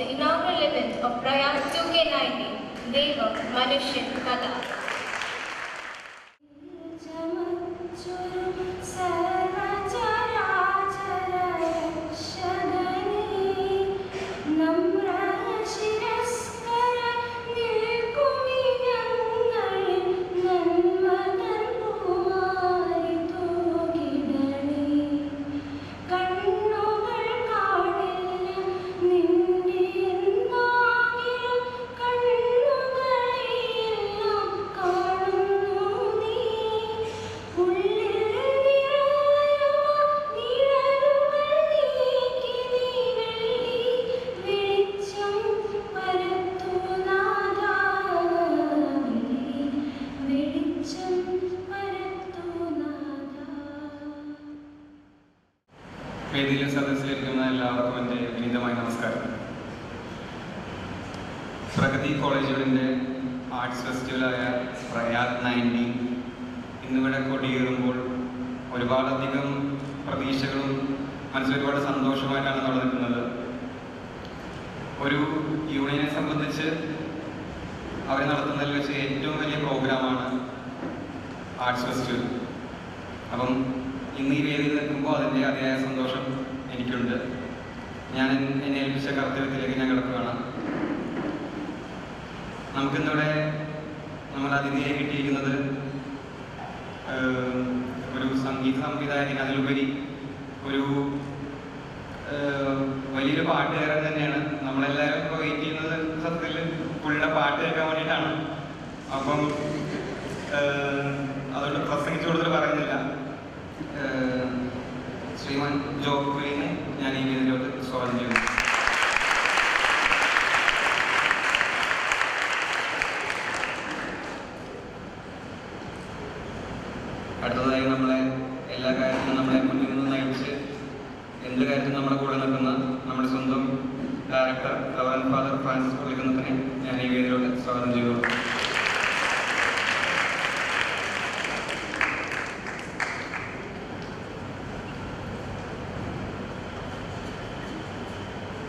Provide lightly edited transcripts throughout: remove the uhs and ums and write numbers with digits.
the inaugural event of Prayag 2K19, Deva Manushin Kada. വേദിയിലെ സദസ്സിലിരിക്കുന്ന എല്ലാവർക്കും എൻ്റെ വിനീതമായ നമസ്കാരം. പ്രഗതി കോളേജുകളിൻ്റെ ആർട്സ് ഫെസ്റ്റിവലായ പ്രയാഗ് 19 ഇന്നിവിടെ കൊടിയേറുമ്പോൾ ഒരുപാടധികം പ്രതീക്ഷകളും മനസ്സിൽ ഒരുപാട് സന്തോഷമായിട്ടാണ് നമ്മൾ നിൽക്കുന്നത്. ഒരു യൂണിയനെ സംബന്ധിച്ച് അവർ നടത്തുന്നതിൽ വെച്ച് ഏറ്റവും വലിയ പ്രോഗ്രാമാണ് ആർട്സ് ഫെസ്റ്റിവൽ. അപ്പം ഇന്ന് ഈ വേദിയിൽ നിൽക്കുമ്പോൾ അതിൻ്റെ അതിയായ സന്തോഷം എനിക്കുണ്ട്. ഞാൻ എന്നെ ഏൽപ്പിച്ച കർത്തവ്യത്തിലേക്ക് ഞാൻ കിടക്കുകയാണ്. നമുക്കിന്നിവിടെ നമ്മൾ അതിഥിയായി കിട്ടിയിരിക്കുന്നത് ഒരു സംഗീത സംവിധായകൻ, അതിലുപരി ഒരു വലിയൊരു പാട്ടുകാരൻ തന്നെയാണ്. നമ്മളെല്ലാവരും ഇപ്പോൾ വെയിറ്റ് ചെയ്യുന്നത് സത്യത്തിൽ പുള്ളിയുടെ പാട്ട് കേൾക്കാൻ വേണ്ടിയിട്ടാണ്. അപ്പം അതുകൊണ്ട് പ്രസംഗിച്ച് കൂടുതൽ പറയുന്നില്ല. ശ്രീമാൻ ജോബ് കുര്യനെ ഞാൻ ഈ വേദിയിലോട്ട് സ്വാഗതം ചെയ്യുന്നു. അടുത്തതായി നമ്മളെ എല്ലാ കാര്യത്തിലും നമ്മളെ മുന്നിൽ നിന്ന് നയിച്ച് എന്ത് കാര്യത്തിലും നമ്മുടെ കൂടെ നിൽക്കുന്ന നമ്മുടെ സ്വന്തം ഡയറക്ടർ റവറൻഡ് ഫാദർ ഫ്രാൻസിസ് പുള്ളിക്കുന്നതിനെ ഞാൻ ഈ വേദിയിലോട്ട് സ്വാഗതം ചെയ്തു.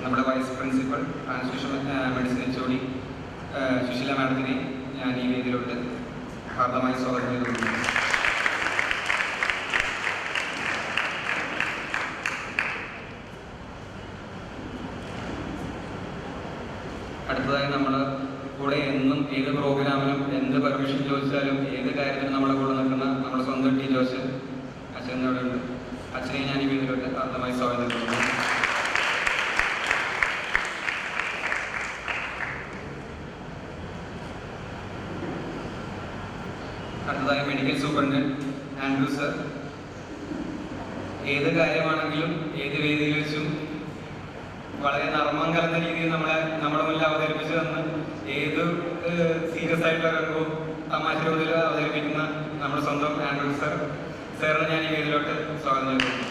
നമ്മുടെ vice principal medicine HOD Susheela മാഡത്തിനെ ഞാൻ ഈ വേദിയിലോട്ട് ഹാർദമായി സ്വാഗതം ചെയ്തിട്ടുണ്ട്. അടുത്തതായി നമ്മുടെ കൂടെ എന്നും ഏത് പ്രോഗ്രാമിലും എന്ത് പെർമിഷൻ ചോദിച്ചാലും ഏത് കാര്യത്തിലും നമ്മുടെ കൂടെ നിൽക്കുന്ന നമ്മുടെ സ്വന്തം ടി ജോസ് അച്ഛനോട് ഉണ്ട്. അച്ഛനെ ഞാൻ ഈ വേദിയിലോട്ട് ഹാർദമായി സ്വാഗതം ചെയ്യുന്നു. അടുത്തതായി മെഡിക്കൽ സൂപ്രണ്ടന്റ് ആൻഡ്രൂ സർ. ഏത് കാര്യമാണെങ്കിലും ഏത് വേദിയിൽ വെച്ചും വളരെ നർമ്മം കലർന്ന രീതിയിൽ നമ്മുടെ മുന്നിൽ അവതരിപ്പിച്ചു തന്ന് ഏത് സീരിയസ് ആയിട്ടുള്ള രംഗവും തമാശ രൂപത്തിൽ അവതരിപ്പിക്കുന്ന നമ്മുടെ സ്വന്തം ആൻഡ്രൂ സർ. സാറിന് ഞാൻ ഈ വേദിയിലോട്ട് സ്വാഗതം ചെയ്യുന്നു.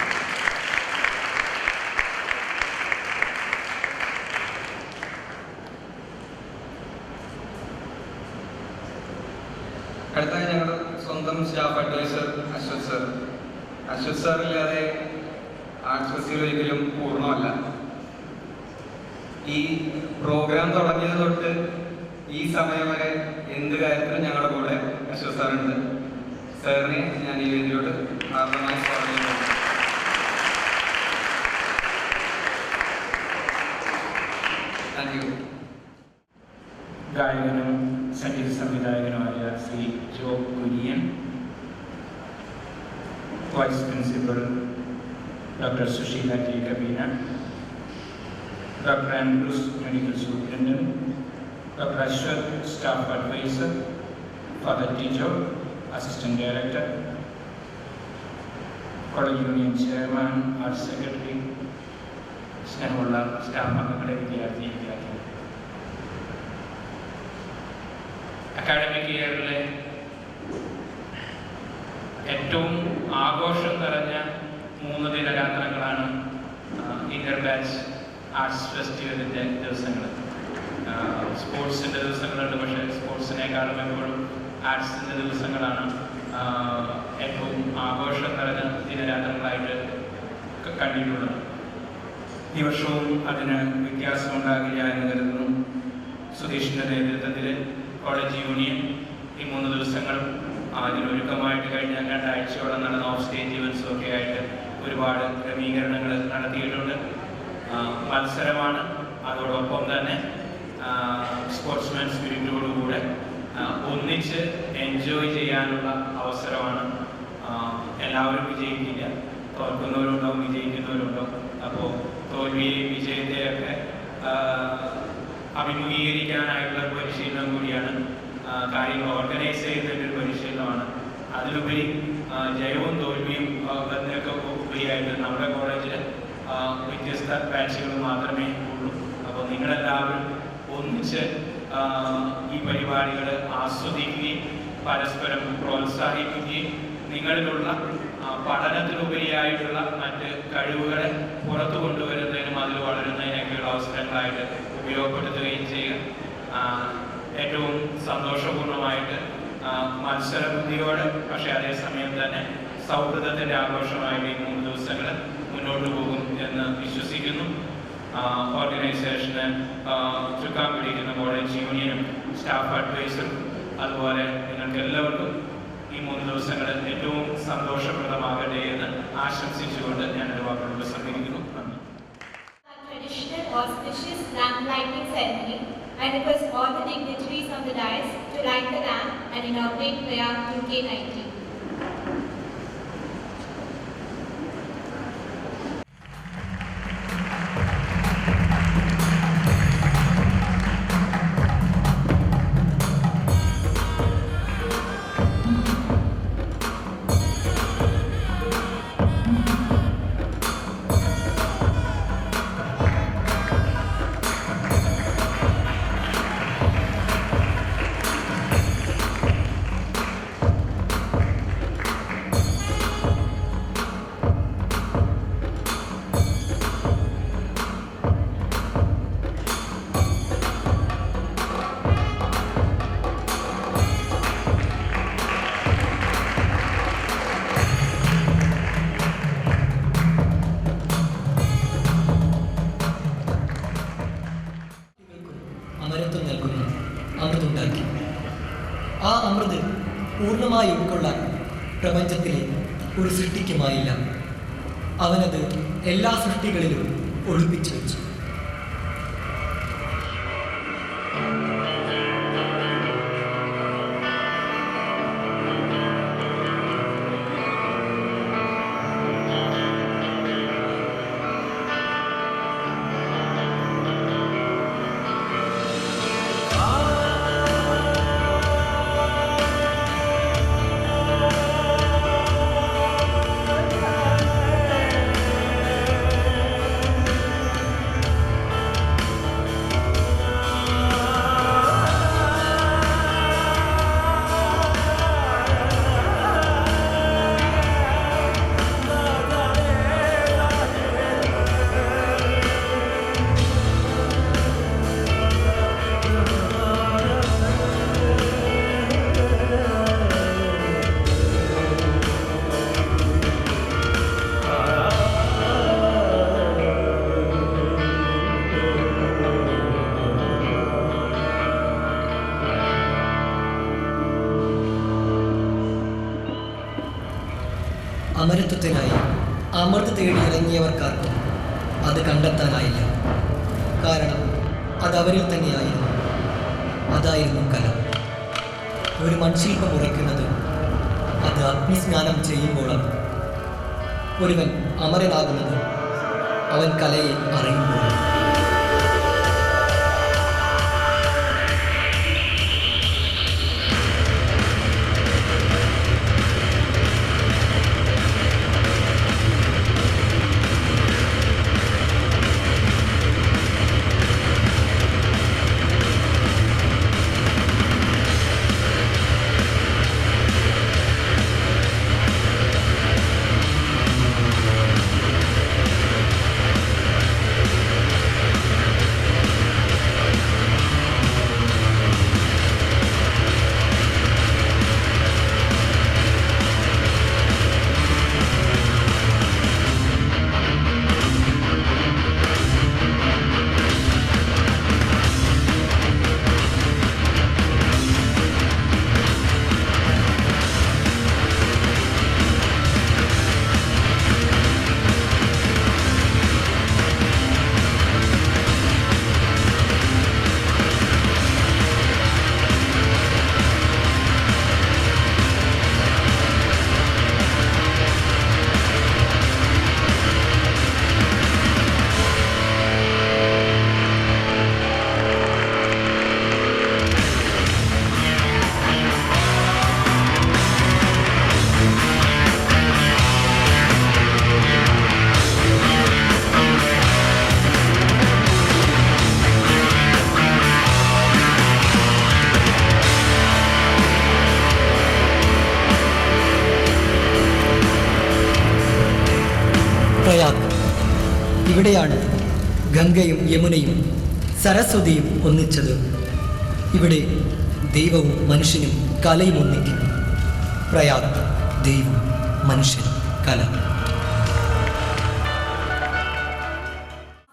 അടുത്തായി ഞങ്ങളുടെ സ്വന്തം staff adviser Ashwath sir. Ashwath sir ഇല്ലാതെ ആർട്സ് ഫെസ്റ്റിവൽ ഒരിക്കലും പൂർണ്ണമല്ല. ഈ പ്രോഗ്രാം തുടങ്ങിയത് തൊട്ട് ഈ സമയം വരെ എന്ത് കാര്യത്തിലും ഞങ്ങളുടെ കൂടെ അശ്വത് സാറുണ്ട്. സാറിനെ ഞാൻ ഈ വേദിയിലോട്ട് ഹാർദമായി സ്വാഗതം ചെയ്യുന്നു. Thank you. ഗായകനും സംഗീത സംവിധായകനുമായ Shri Job Kurian, vice principal doctor Susheela T Kabeena, doctor Andrews medical superintendent, doctor Ashwath staff advisor, father T Job assistant director, college union chairman, arts secretary, സ്നേഹമുള്ള സ്റ്റാഫ് അംഗങ്ങളെ, വിദ്യാർത്ഥികൾ, അക്കാഡമിക് ഇയറിലെ ഏറ്റവും ആഘോഷം നിറഞ്ഞ 3 ദിനരാത്രങ്ങളാണ് ഇന്റർ ബാച്ച് ആർട്സ് ഫെസ്റ്റിവലിൻ്റെ ദിവസങ്ങൾ. സ്പോർട്സിൻ്റെ ദിവസങ്ങളുണ്ട്, പക്ഷേ സ്പോർട്സിനേക്കാളും എപ്പോഴും ആർട്സിൻ്റെ ദിവസങ്ങളാണ് ഏറ്റവും ആഘോഷം നിറഞ്ഞ ദിനരാത്രങ്ങളായിട്ട് കണ്ടിട്ടുള്ളത്. ഈ വർഷവും അതിന് വ്യത്യാസം ഉണ്ടാകില്ല എന്ന് കരുതുന്നു. സുധീഷിൻ്റെ നേതൃത്വത്തിൽ കോളേജ് യൂണിയൻ ഈ 3 ദിവസങ്ങളും അതിനൊരുക്കമായിട്ട് കഴിഞ്ഞ 2 ആഴ്ചയോളം നടന്ന ഓഫ് സ്റ്റേജ് ഇവൻസും ഒക്കെ ആയിട്ട് ഒരുപാട് ക്രമീകരണങ്ങൾ നടത്തിയിട്ടുണ്ട്. മത്സരമാണ്, അതോടൊപ്പം തന്നെ സ്പോർട്സ്മാൻ സ്പിരിറ്റോടുകൂടെ ഒന്നിച്ച് എൻജോയ് ചെയ്യാനുള്ള അവസരമാണ്. എല്ലാവരും വിജയിക്കില്ല, തോൽക്കുന്നവരുണ്ടാവും, വിജയിക്കുന്നവരുണ്ടാവും. അപ്പോൾ തോൽവിയെയും വിജയത്തെയൊക്കെ അഭിമുഖീകരിക്കാനായിട്ടുള്ള ഒരു പരിശീലനം കൂടിയാണ്. കാര്യങ്ങൾ ഓർഗനൈസ് ചെയ്യുന്നതിൻ്റെ ഒരു പരിശീലനമാണ്. അതിലുപരി ജയവും തോൽവിയും എന്നൊക്കെ ഉപരിയായിട്ട് നമ്മുടെ കോളേജിൽ വ്യത്യസ്ത ബാച്ചുകൾ മാത്രമേ ഉള്ളൂ. അപ്പോൾ നിങ്ങളെല്ലാവരും ഒന്നിച്ച് ഈ പരിപാടികൾ ആസ്വദിക്കുകയും പരസ്പരം പ്രോത്സാഹിപ്പിക്കുകയും നിങ്ങളിലുള്ള പഠനത്തിനുപരിയായിട്ടുള്ള മറ്റ് കഴിവുകളെ പുറത്തു കൊണ്ടുവരുന്നതിനും അതിൽ വളരുന്നതിനൊക്കെയുള്ള അവസരങ്ങളായിട്ട് ഉപയോഗപ്പെടുത്തുകയും ചെയ്യുക. ഏറ്റവും സന്തോഷപൂർണ്ണമായിട്ട് മത്സരബുദ്ധിയോടെ പക്ഷേ അതേസമയം തന്നെ സൗഹൃദത്തിൻ്റെ ആഘോഷമായിട്ട് ഈ 3 ദിവസങ്ങൾ മുന്നോട്ട് പോകും എന്ന് വിശ്വസിക്കുന്നു. ഓർഗനൈസേഷന് ചുക്കാൻ പിടിക്കുന്ന കോളേജ് യൂണിയനും സ്റ്റാഫ് അഡ്വൈസറും അതുപോലെ നിങ്ങൾക്ക് എല്ലാവർക്കും ഈ 3 ദിവസങ്ങൾ ഏറ്റവും സന്തോഷപ്രദമാകട്ടെ എന്ന് ആശംസിച്ചുകൊണ്ട് ഞാൻ ഒരു വാക്കുകൾ ഉപസംഹരിക്കുന്നു. നന്ദി. Traditional auspicious lamp lighting ceremony, I request all the dignitaries on the dais to light the lamp and inaugurate Prayag UK19. അമരത്വം നൽകുന്ന അമൃതുണ്ടാക്കി. ആ അമൃത് പൂർണ്ണമായി ഉൾക്കൊള്ളാൻ പ്രപഞ്ചത്തിലെ ഒരു സൃഷ്ടിക്കുമായില്ല. അവനത് എല്ലാ സൃഷ്ടികളിലും ഒളിപ്പിച്ചു വെച്ചു. അമരത്വത്തിനായി അമൃത് തേടി ഇറങ്ങിയവർക്കാർക്കും അത് കണ്ടെത്താനായില്ല. കാരണം അതവരിൽ തന്നെയായിരുന്നു. അതായിരുന്നു കല. ഒരു മൺശില്പം ഉറയ്ക്കുന്നത് അത് അഗ്നിസ്നാനം ചെയ്യുമ്പോഴാണ്. ഒരുവൻ അമരനാകുന്നത് അവൻ കലയെ അറിയുമ്പോഴാണ്. ഗംഗയും യമുനയും സരസ്വതിയും ഒന്നിച്ചത്. ഇവിടെ ദൈവവും മനുഷ്യനും കലയും ഒന്നിക്കുന്നു. പ്രയാഗ് ദൈവം, മനുഷ്യൻ, കല.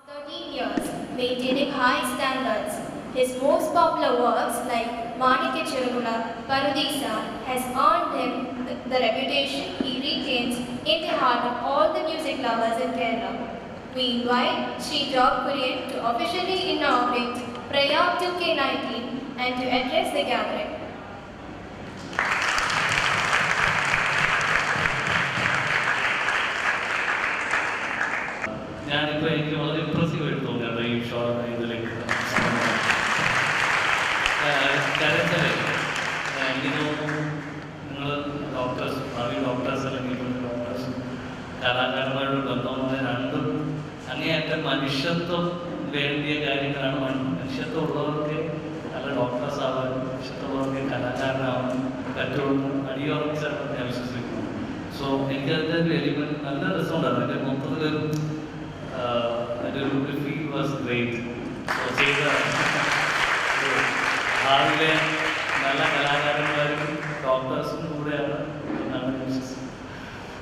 13 years, maintaining high standards. His most popular works like Manikya Chirugula, Parudisa has earned him the reputation he retains in the heart of all the music lovers in Kerala. We invite Sri Job Kurian to officially inaugurate Prayag 2K19 and to address the gathering. ഞാനിപ്പോൾ എനിക്ക് വളരെ impressive ആയിട്ട് തോന്നിയാണ് ഈ show ഇതിലേക്ക്. കാരണം എനിക്ക് തോന്നുന്നു നിങ്ങൾ ഡോക്ടേഴ്സ്, ഭാവി ഡോക്ടേഴ്സ് അല്ലെങ്കിൽ ഡോക്ടേഴ്സും കലാകാരന്മാരുടെ ബന്ധമുള്ള രണ്ടും അങ്ങേയറ്റം മനുഷ്യത്വം വേണ്ടിയ കാര്യങ്ങളാണ്. മനുഷ്യത്വം ഉള്ളവർക്ക് നല്ല ഡോക്ടേഴ്സ് ആവാൻ, മനുഷ്യത്വമുള്ളവർക്ക് കലാകാരനാവാൻ പറ്റുമെന്ന് അടിയുറച്ച ഞാൻ വിശ്വസിക്കുന്നു. സോ എനിക്കതിൻ്റെ ഒരു എലിമെൻറ്റ് നല്ല രസമുണ്ടായിരുന്നു. അതിൻ്റെ മൊത്തത്തിലൊരു the feel was great. So ചെയ്ത ഭാവിയിലെ നല്ല കലാകാരന്മാരും ഡോക്ടേഴ്സും കൂടെയാണ് എന്നാണ് വിശ്വസിക്കുന്നത്.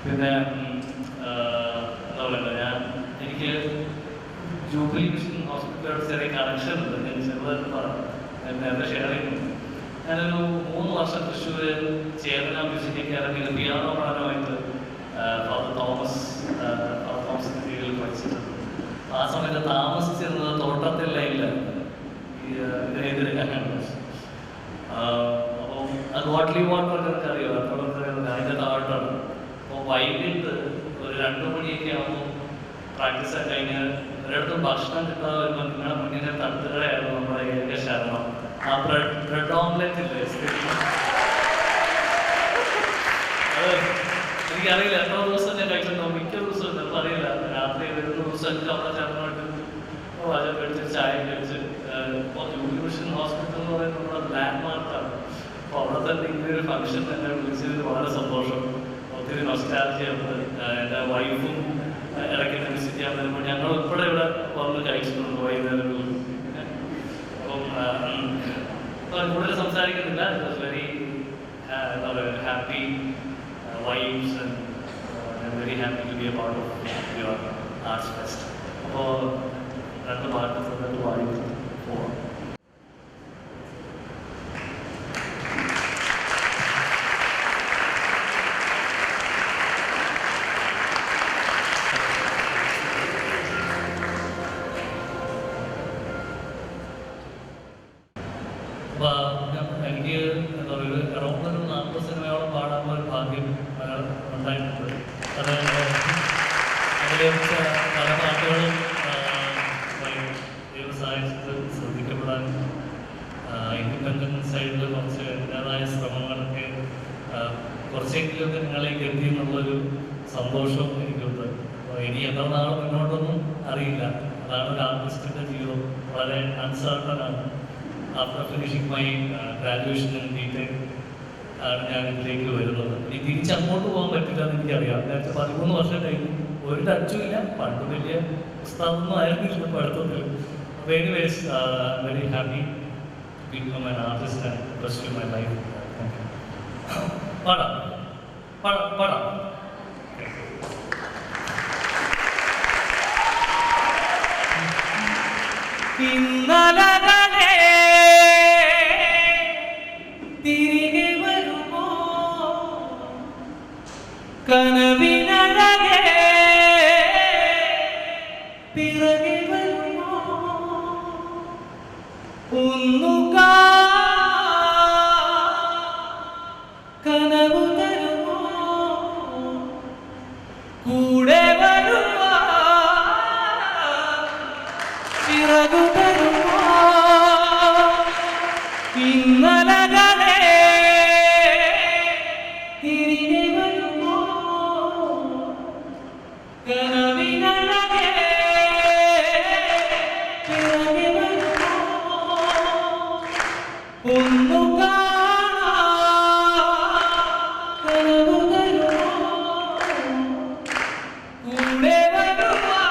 പിന്നെ എന്താ പറയുക, എനിക്ക് ജൂബിലി മിഷൻ ഹോസ്പിറ്റലോട് ചെറിയ കണക്ഷൻ ഉണ്ട്. ഞാൻ ചെറുതായിട്ട് പറഞ്ഞു, ഞാൻ നേരത്തെ ഷെയർ ചെയ്യുന്നു. ഞാനൊരു 3 വർഷം തൃശ്ശൂർ ചേർന്ന മ്യൂസിക് അക്കാദമിയിൽ പിയാനോ പഠനമായിട്ട് ഫാദർ തോമസിൻ്റെ കീഴിൽ പഠിച്ചിട്ടുണ്ട്. ആ സമയത്ത് താമസിച്ചിരുന്നത് തോട്ടത്തിലുള്ള ഇല്ല ഇതിനെതിരെ. അപ്പോൾ അത് വാട്ട്ലി വാട്ടർക്ക് അറിയോ, അതിൻ്റെ താഴോട്ടാണ്. അപ്പോൾ വൈകിട്ട് ഒരു 2 മണിയൊക്കെ ആകുമ്പോൾ പ്രാക്ടീസ് കഴിഞ്ഞ് ഒരിടത്തും ഭക്ഷണം കിട്ടാതെ വരുമ്പോൾ നിങ്ങളുടെ മുന്നിലെ തട്ടുകടയായിരുന്നു നമ്മുടെ ഏക ശരണം. ആ ബ്രെഡ് ഓംലെറ്റ് ഇല്ലേ, എനിക്കറിയില്ല എത്ര ദിവസം ഞാൻ കഴിച്ചിട്ടുണ്ടോ, മിക്ക ദിവസവും ചിലപ്പോൾ അറിയില്ല. രാത്രി വരുന്ന ദിവസമൊക്കെ അവിടെ ചേർന്നായിട്ട് പാചകം കഴിച്ച് ചായ കഴിച്ച്. ഇപ്പോൾ ജൂബിലി മിഷൻ ഹോസ്പിറ്റൽ എന്ന് പറയുന്നത് നമ്മുടെ ലാൻഡ് മാർക്കാണ്. അപ്പോൾ അവിടെ തന്നെ ഇങ്ങനൊരു ഫംഗ്ഷൻ എന്നെ വിളിച്ചതിൽ വളരെ സന്തോഷം. ഒത്തിരി നൊസ്റ്റാൾജിയുണ്ട്. എൻ്റെ വൈഫും ഇടയ്ക്ക് വിസിറ്റ് ചെയ്യാൻ വരുമ്പോൾ ഞങ്ങൾ ഉൾപ്പെടെ ഇവിടെ വന്ന് കഴിച്ചിട്ടുണ്ട് വൈകുന്നേരങ്ങളിൽ. അപ്പം കൂടുതൽ സംസാരിക്കുന്നില്ല. ഇറ്റ് വാസ് വെരി എന്താ പറയുക, happy vibes, and I'm very happy to be a part of your Arts Fest. അപ്പോൾ 2 പാട്ട് പാടി പോവാം. എനിക്ക് എന്താ പറയുക, അറൗണ്ട് ഒരു 40 സിനിമയോളം പാടാനുള്ള ഒരു ഭാഗ്യം ഉണ്ടായിട്ടുണ്ട്. അത് അതിലെ പല പാട്ടുകളും ദൈവസാഹിത്യത്തിൽ ശ്രദ്ധിക്കപ്പെടാനും ഇൻഡിപെൻഡൻസ് സൈഡിൽ കുറച്ച് എൻ്റേതായ ശ്രമങ്ങളൊക്കെ കുറച്ചെങ്കിലുമൊക്കെ നിങ്ങളിലേക്ക് എത്തി എന്നുള്ളൊരു സന്തോഷവും എനിക്കുണ്ട്. അപ്പോൾ ഇനി എത്ര നാൾ മുന്നോട്ടൊന്നും അറിയില്ല. അതാണ് ഒരു ആർട്ടിസ്റ്റിൻ്റെ ജീവിതം. വളരെ അൺസർട്ടനാണ്. After finishing my graduation in BTech ആണ് ഞാൻ ഇതിലേക്ക് വരുന്നത്. ഇനി തിരിച്ചങ്ങോട്ട് പോകാൻ പറ്റില്ല എന്ന് എനിക്കറിയാം. 13 വർഷം കഴിഞ്ഞു, ഒരു ടച്ചും ഇല്ല. പണ്ട് വലിയ പുസ്തകമൊന്നും ആയിരുന്നില്ല പഠിത്തത്തിൽ. അപ്പോൾ anyways very happy to become an artist and pursue my life. പാടാം പാടാം പാടാം. ഇന്നലകളെ തിരികെ വരുമോ, കനവിനഴകെ പിറകെ വരുമോ, ഒന്നുകാ കനവു തരുമോ, കൂടെ വരുമോ, പിറകു തരുമോ, ഇന്നലകളെ തിരികെ വരുമോ, കനവിനഴകെ പിറകെ വരുമോ, ഒന്നു കനവു തരുമോ, കൂടെ വരുമോ,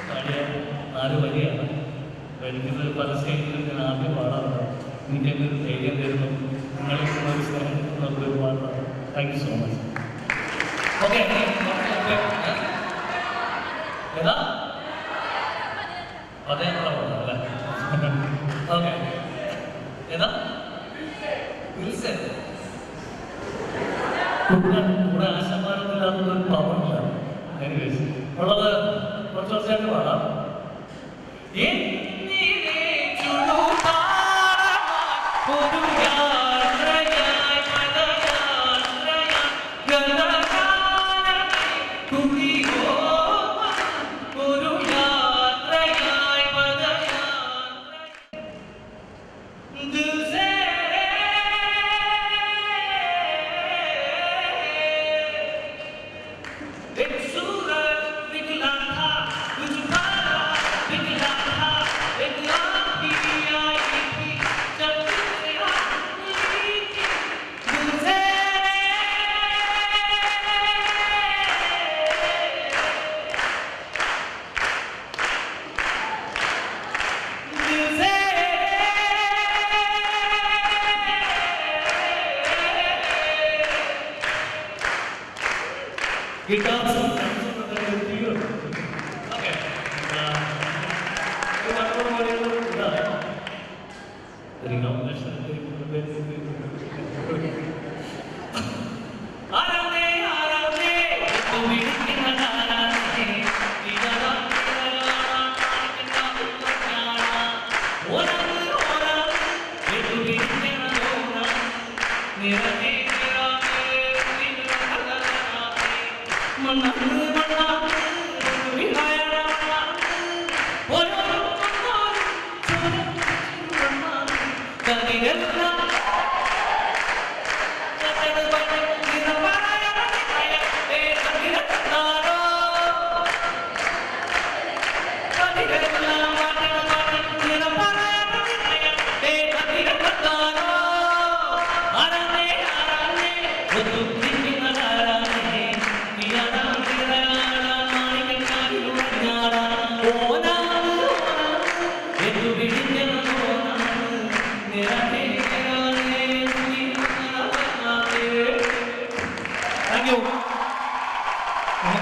പാടിയ 4 വരിയാണ്. എനിക്കിത് പല സ്റ്റേജിലും ഞാൻ ആദ്യം പാടാറുണ്ട്. എനിക്കതൊരു ധൈര്യം തരുന്നു. നിങ്ങളിൽ നിന്നൊരു സ്നേഹം നമുക്കൊരു പാടാണ്. Thank you so much. Okay, ഏതാ അതേ അല്ലേ? ഓക്കെ, ഏതാ കൂടെ ആശമാനത്തില്ലാത്തൊരു പവറില്ല. എനിവേസ് ഉള്ളത് കുറച്ച് ദിവസമായിട്ട് പാടാം.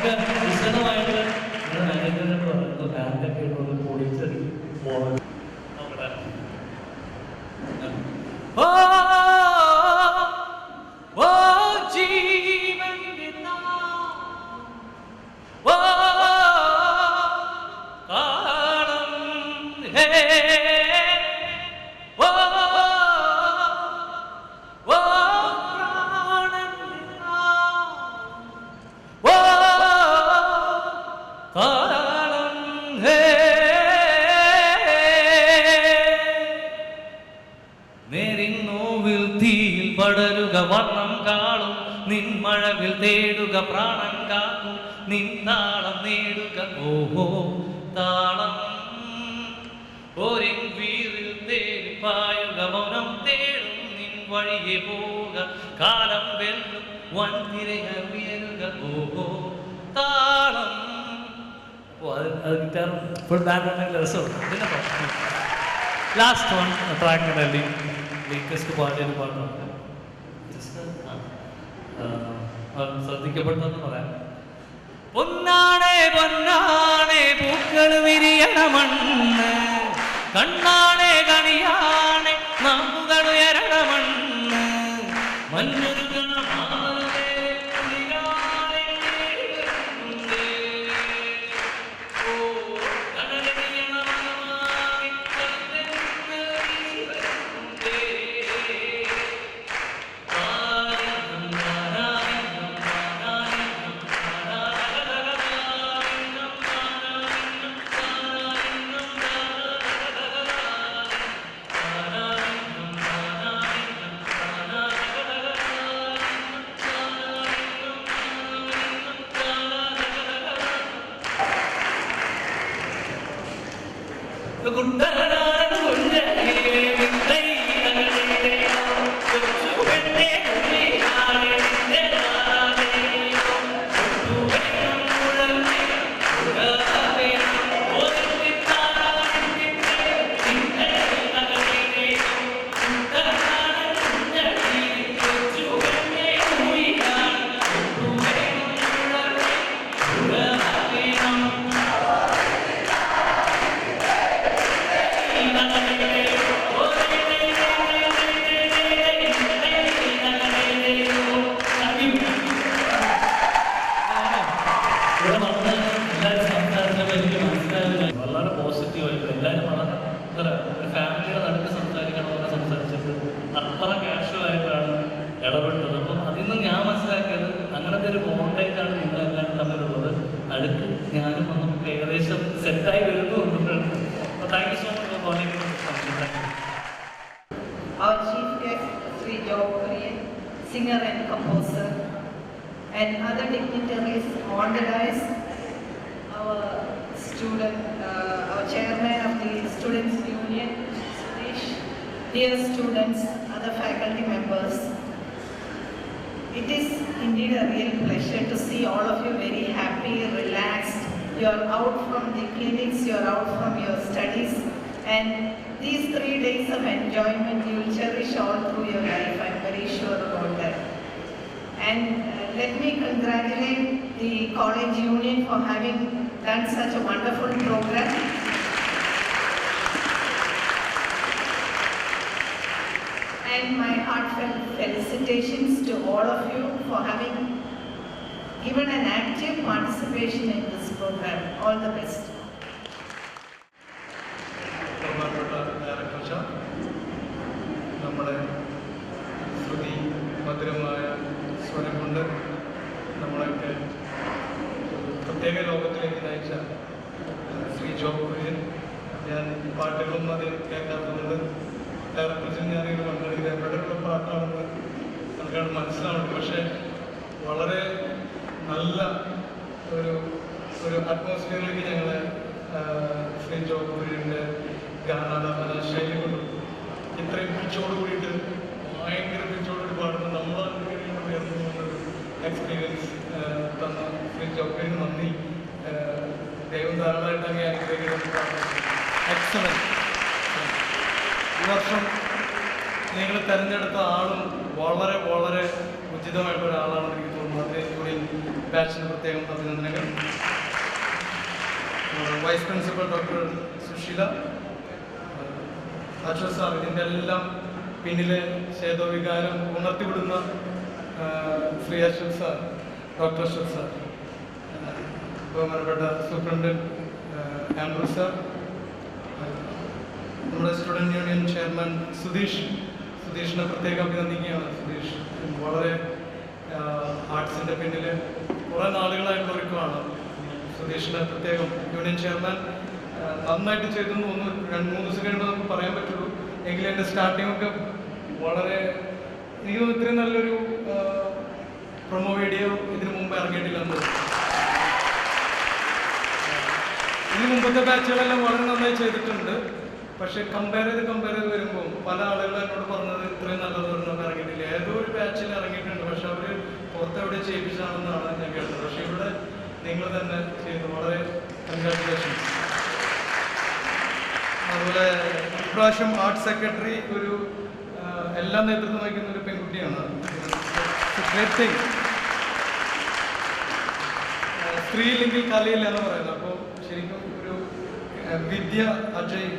നമുക്ക് വിശദമായിട്ട് ബാൻഡൊക്കെ പൊളിച്ചത് പോകണം. വർണ്ണം കാളും നിൻ മഴവിൽ തേടുക പ്രാണൻ കാക്കും നിൻ താളം നേടുക ഓഹോ താളം ഓരിൻ വീറിൽ തേടി പായുക മൗനം തേടും നിൻ വഴിയെ പോക കാലം വെല്ലും വൻതിരയ ഉയരുക ഓഹോ താളം. ഗിറ്റാർ ഫുൾ ബാൻഡ് ആണെങ്കിൽ രസമുണ്ട്. ലാസ്റ്റ് വൺ ട്രാക്കിൻ്റെ ലേറ്റസ്റ്റ് പാടിയൊരു പാട്ടുണ്ട്. ശ്രദ്ധിക്കപ്പെട്ടെന്ന് പറയാം. പൊന്നാണേ പൊന്നാണേ പൂക്കൾ വിരിയണ മണ്ണ് കണ്ണാണേ കണിയാണേ നാമ്പുകൾ ഉയരണ മണ്ണ് മഞ്ഞുരുകണ കുട്ടനാട് അടുത്ത് ഞാനും നമുക്ക് ഏകദേശം സെറ്റായി വരുന്നുണ്ട്. അപ്പോൾ thank you so much for calling. Our chief guest, Sri Job Kurian, singer and composer, and other dignitaries on the dais, our student, our chairman of the Students' Union, Suresh, dear students, other faculty members. It is indeed a real pleasure to see all of you very happy, relaxed. You are out from the clinics, you are out from your studies, and these 3 days of enjoyment you will cherish all through your life. I am very sure about that. And let me congratulate the college union for having done such a wonderful program. And my heartfelt felicitations to all of you for having given an active participation in this program. All the best. നമ്മുടെ ശ്രുതി മധുരമായ സ്വരം കൊണ്ട് നമ്മളൊക്കെ പ്രത്യേക ലോകത്തിലേക്ക് നയിച്ച Shri Job Kurian. ഞാൻ പാട്ടുകളൊന്നും അധികം കേൾക്കാത്തതുകൊണ്ട് ഡയറക്ടേഴ്സിന് ഞാനിങ്ങനെ പങ്കെടുക്കുക എവിടെയുള്ള പാട്ടാണെന്ന് നമുക്കത് മനസ്സിലാവുന്നുണ്ട്. പക്ഷേ വളരെ നല്ല ഒരു അറ്റ്മോസ്ഫിയറിലേക്ക് ഞങ്ങളെ ശ്രീ ജോബ് കുര്യൻ്റെ ഗാനാലാപന ശൈലി കൊണ്ട് ഇത്രയും പിച്ചോട് കൂടിയിട്ട് ഭയങ്കര പിച്ചോടുകൂടി പാടുമ്പോൾ നമ്മൾ ഉയർന്നു പോകുന്നൊരു എക്സ്പീരിയൻസ് തന്ന ശ്രീ ജോബ് കുര്യന് നന്ദി. ദൈവം ധാരാളമായിട്ട് അങ്ങനെ അനുഗ്രഹിക്കുന്നു. എക്സലൻറ്റ്. ഈ വർഷം നിങ്ങൾ തിരഞ്ഞെടുത്ത ആളും വളരെ വളരെ ഉചിതമായിട്ടുള്ള ഒരാളാണെന്ന് എനിക്ക് തോന്നുന്നു. അദ്ദേഹം കൂടി ബാച്ചിന് പ്രത്യേകം അഭിനന്ദനങ്ങൾ. Vice principal doctor Susheela, Ashwath sir, ഇതിൻ്റെ എല്ലാം പിന്നിലെ ചേതോവികാരം ഉണർത്തിവിടുന്ന Shri Ashwath sir, doctor Ashwath sir, ബഹുമാനപ്പെട്ട സൂപ്രണ്ടന്റ് ആൻഡ്രൂ സാർ, നമ്മുടെ സ്റ്റുഡൻറ് യൂണിയൻ ചെയർമാൻ സുധീഷിനെ പ്രത്യേകം അഭിനന്ദിക്കുകയാണ്. സുധീഷ് വളരെ ആർട്സിൻ്റെ പിന്നിൽ കുറേ നാളുകളായിട്ടുള്ളവർക്കുമാണ്. സുധീഷിനെ പ്രത്യേകം യൂണിയൻ ചെയർമാൻ നന്നായിട്ട് ചെയ്തെന്ന് തോന്നുന്നു. 2-3 ദിവസം കഴിയുമ്പോൾ നമുക്ക് പറയാൻ പറ്റുള്ളൂ. എങ്കിലും എൻ്റെ സ്റ്റാർട്ടിംഗ് ഒക്കെ വളരെ എനിക്ക് തോന്നുന്നു ഇത്രയും നല്ലൊരു പ്രൊമോ വീഡിയോ ഇതിനു മുമ്പ് ഇറങ്ങിയിട്ടില്ലെന്ന്. ഇതിന് മുമ്പത്തെ ബാച്ചുകളെല്ലാം വളരെ നന്നായി ചെയ്തിട്ടുണ്ട്. പക്ഷേ കമ്പയർ ചെയ്ത് വരുമ്പോൾ പല ആളുകളും എന്നോട് പറഞ്ഞത് ഇത്രയും നല്ലതൊന്നും ഇറങ്ങിയിട്ടില്ല. ഏതോ ഒരു ബാച്ചിൽ ഇറങ്ങിയിട്ടുണ്ട്, പക്ഷെ അവർ പുറത്തെവിടെ ചെയ്യിപ്പിച്ചാണെന്നാണ് ഞാൻ കേട്ടത്. പക്ഷെ ഇവിടെ നിങ്ങൾ തന്നെ ചെയ്തു. വളരെ കൺഗ്രാറ്റുലേഷൻസ്. അതുപോലെ ഇപ്രാവശ്യം ആർട്ട് സെക്രട്ടറി ഒരു എല്ലാ നേതൃത്വം വഹിക്കുന്ന ഒരു പെൺകുട്ടിയാണ്. Great thing. സ്ത്രീയില്ലെങ്കിൽ കലയില്ല എന്ന് പറയുന്നത്. അപ്പോൾ ശരിക്കും ഒരു വിദ്യ അജയ്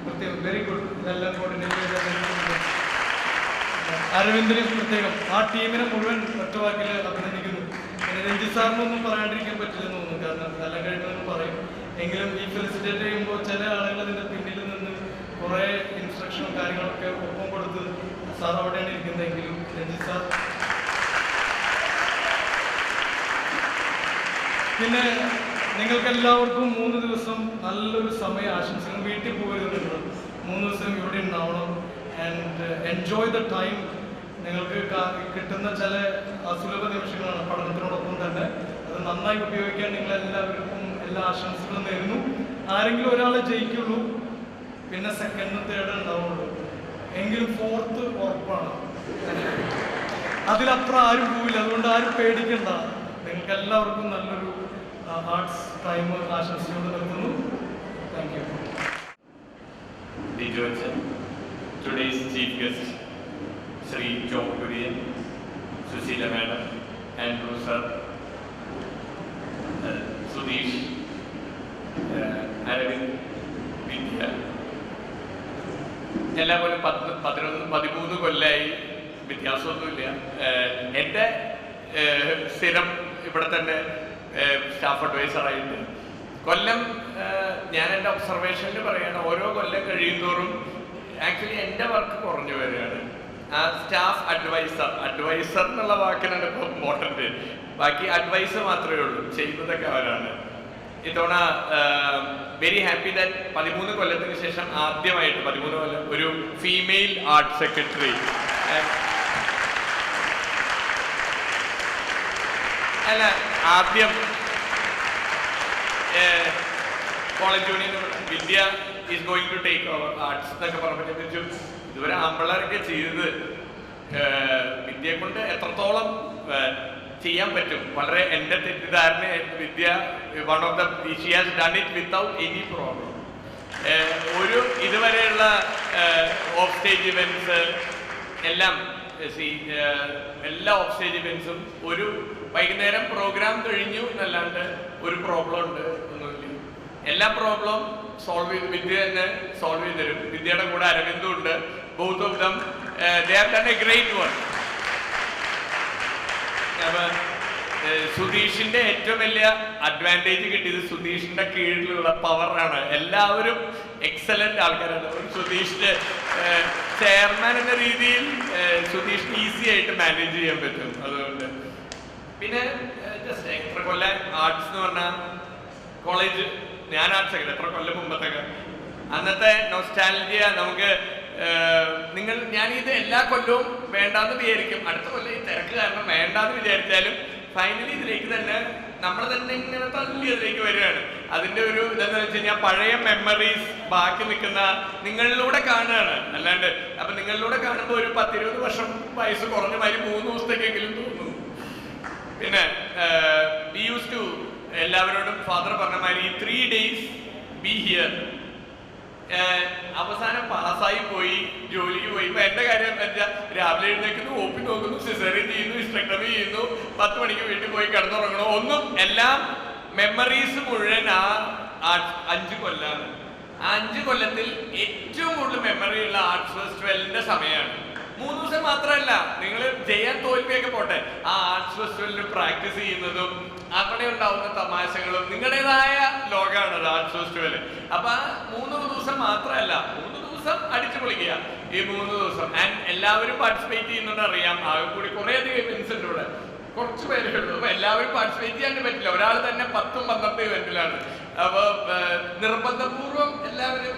പ്രത്യേകം വെരി ഗുഡ്. ഇതെല്ലാം കോർഡിനേറ്റ് ചെയ്ത് അരവിന്ദിനും പ്രത്യേകം ആ ടീമിനെ മുഴുവൻ ഒറ്റ വാക്കിൽ അഭിനന്ദിക്കുന്നു. പിന്നെ രഞ്ജിത് സാറിനൊന്നും പറയാണ്ടിരിക്കാൻ പറ്റില്ലെന്ന് തോന്നുന്നു. കാരണം എല്ലാം കഴിഞ്ഞതെന്ന് പറയും. എങ്കിലും ഈ ഫെലിസിറ്റേറ്റ് ചെയ്യുമ്പോൾ ചില ആളുകൾ അതിൻ്റെ പിന്നിൽ നിന്ന് കുറേ ഇൻസ്ട്രക്ഷനും കാര്യങ്ങളൊക്കെ ഒപ്പം കൊടുത്ത് സാർ അവിടെയാണ് ഇരിക്കുന്നതെങ്കിലും രഞ്ജിത് സാർ. പിന്നെ നിങ്ങൾക്കെല്ലാവർക്കും 3 ദിവസം നല്ലൊരു സമയം ആശംസിക്കുന്നു. വീട്ടിൽ പോകരുത്. നിങ്ങൾ 3 ദിവസം ഇവിടെ ഉണ്ടാവണം. And enjoy the time. നിങ്ങൾക്ക് കിട്ടുന്ന ചില അസുലഭ നിമിഷങ്ങളാണ് പഠനത്തിനോടൊപ്പം തന്നെ. അത് നന്നായി ഉപയോഗിക്കാൻ നിങ്ങളെല്ലാവർക്കും എല്ലാ ആശംസകളും നേരുന്നു. ആരെങ്കിലും ഒരാളെ ജയിക്കുള്ളൂ, പിന്നെ സെക്കൻഡ് തേർഡ് ഉണ്ടാവുള്ളൂ. എങ്കിലും 4th ഉറപ്പാണ്. അതിലപ്പുറം ആരും പോവില്ല. അതുകൊണ്ട് ആരും പേടിക്കണ്ട. നിങ്ങൾക്ക് എല്ലാവർക്കും നല്ലൊരു ആർട്സ് ടൈം ആശംസിച്ചുകൊണ്ട് നിർത്തുന്നു. Thank you. Today's chief guest, Sri Job Kurian, Sushila Madam, Andrew Sir, Sudesh, Aravind, Vidya. എല്ലാപോലെ 13 കൊല്ലമായി, വ്യത്യാസമൊന്നുമില്ല. എൻ്റെ സ്ഥിരം ഇവിടെ തന്നെ സ്റ്റാഫ് അഡ്വൈസറായിട്ട് കൊല്ലം ഞാൻ എൻ്റെ ഒബ്സർവേഷനിൽ പറയുകയാണ്, ഓരോ കൊല്ലം കഴിയുന്തോറും ആക്ച്വലി എൻ്റെ വർക്ക് കുറഞ്ഞു വരികയാണ്. ആ സ്റ്റാഫ് അഡ്വൈസർ എന്നുള്ള വാക്കിനാണ് ഇപ്പോൾ ഇമ്പോർട്ടൻറ്റ്. ബാക്കി അഡ്വൈസ് മാത്രമേ ഉള്ളൂ, ചെയ്യുന്നതൊക്കെ അവരാണ്. ഇത്തവണ വെരി ഹാപ്പി ദാറ്റ് 13 കൊല്ലത്തിന് ശേഷം ആദ്യമായിട്ട് 13 കൊല്ലം ഒരു ഫീമെയിൽ ആർട്ട് സെക്രട്ടറി. അല്ല, ആദ്യം college union Vidya is going to take over arts എന്നൊക്കെ പറഞ്ഞിട്ട് ഇതുവരെ ആമ്പിള്ളേരൊക്കെ ചെയ്തത് വിദ്യയെ കൊണ്ട് എത്രത്തോളം ചെയ്യാൻ പറ്റും. വളരെ എൻ്റെ തെറ്റിദ്ധാരണ Vidya one of the she has done it without any problem. ഒരു ഇതുവരെയുള്ള ഓഫ് സ്റ്റേജ് ഇവൻറ്റ്സ് എല്ലാം എല്ലാ ഓഫ് സ്റ്റേജ് ഇവൻറ്റ്സും ഒരു വൈകുന്നേരം പ്രോഗ്രാം കഴിഞ്ഞു എന്നല്ലാണ്ട് ഒരു പ്രോബ്ലം ഉണ്ട് ഒന്നുമില്ല. എല്ലാ പ്രോബ്ലം വിദ്യ തന്നെ സോൾവ് ചെയ്ത് തരും. വിദ്യയുടെ കൂടെ അരവിന്ദും ഉണ്ട്. Both of them they have done a great work. സുധീഷിന്റെ ഏറ്റവും വലിയ അഡ്വാൻറ്റേജ് കിട്ടിയത് സുധീഷിന്റെ കീഴിലുള്ള പവറാണ്. എല്ലാവരും എക്സലന്റ് ആൾക്കാരാണ്. സുധീഷിന്റെ ചെയർമാൻ എന്ന രീതിയിൽ സുധീഷിന് ഈസി ആയിട്ട് മാനേജ് ചെയ്യാൻ പറ്റും. അതുകൊണ്ട് പിന്നെ ജസ്റ്റ് എത്ര കൊല്ലം ആർട്സ് എന്ന് പറഞ്ഞാൽ കോളേജ് ഞാൻ ആർട്സ് ഒക്കെ എത്ര കൊല്ലം മുമ്പത്തൊക്കെ അന്നത്തെ നൊസ്റ്റാൾജിയ നമുക്ക് ഞാനിത് എല്ലാ കൊല്ലവും വേണ്ടാന്ന് വിചാരിക്കും. അടുത്ത കൊല്ലം ഈ തിരക്ക് കാരണം വേണ്ടാന്ന് വിചാരിച്ചാലും ഫൈനലി ഇതിലേക്ക് തന്നെ നമ്മൾ തന്നെ ഇങ്ങനെ തള്ളി അതിലേക്ക് വരികയാണ്. അതിന്റെ ഒരു ഇതെന്ന് വെച്ച് കഴിഞ്ഞാൽ പഴയ മെമ്മറീസ് ബാക്കി നിൽക്കുന്ന നിങ്ങളിലൂടെ കാണുകയാണ്. അല്ലാണ്ട് അപ്പൊ നിങ്ങളിലൂടെ കാണുമ്പോൾ ഒരു 10-20 വർഷം വയസ്സ് കുറഞ്ഞ മാതിരി 3 ദിവസത്തേക്കെങ്കിലും തോന്നുന്നു. പിന്നെ വി യൂസ് ടു എല്ലാവരോടും ഫാദർ പറഞ്ഞ മാതിരി 3 days ബി ഹിയർ. അവസാനം പാസ്സായി പോയി, ജോലിക്ക് പോയി. ഇപ്പൊ എന്റെ കാര്യം വെച്ചാൽ രാവിലെ എഴുന്നേക്കുന്നു, ഓപ്പി നോക്കുന്നു, സിസേറിയൻ ചെയ്യുന്നു, ഹിസ്റ്റക്ടമി ചെയ്യുന്നു, 10 മണിക്ക് വീട്ടിൽ പോയി കിടന്നുറങ്ങണോ, ഒന്നും എല്ലാം മെമ്മറീസ് മുഴുവൻ ആ 5 കൊല്ലാണ്. ആ 5 കൊല്ലത്തിൽ ഏറ്റവും കൂടുതൽ മെമ്മറി ഉള്ള ആർട്സ് ഫെസ്റ്റിവലിന്റെ സമയമാണ്. 3 ദിവസം മാത്രമല്ല, നിങ്ങൾ ജയം തോൽവിയൊക്കെ പോട്ടെ, ആ ആർട്സ് ഫെസ്റ്റിവലിന് പ്രാക്ടീസ് ചെയ്യുന്നതും അവിടെ ഉണ്ടാവുന്ന തമാശകളും നിങ്ങളുടേതായ ലോകമാണ് ആർട്സ് ഫെസ്റ്റിവൽ. അപ്പൊ ആ 3 ദിവസം മാത്രമല്ല, 3 ദിവസം അടിച്ചു പൊളിക്കുക ഈ 3 ദിവസം. ആൻഡ് എല്ലാവരും പാർട്ടിസിപ്പേറ്റ് ചെയ്യുന്നുണ്ട് അറിയാം. ആകെ കൂടി കുറെ അധികം ഇവന്റ്സ് ഉണ്ട് ഇവിടെ, കുറച്ച് പേരേ ഉള്ളൂ. അപ്പൊ എല്ലാവരും പാർട്ടിസിപ്പേറ്റ് ചെയ്യാണ്ട് പറ്റില്ല. ഒരാൾ തന്നെ 10-12 ഇവന്റിലാണ്. അപ്പൊ നിർബന്ധപൂർവ്വം എല്ലാവരും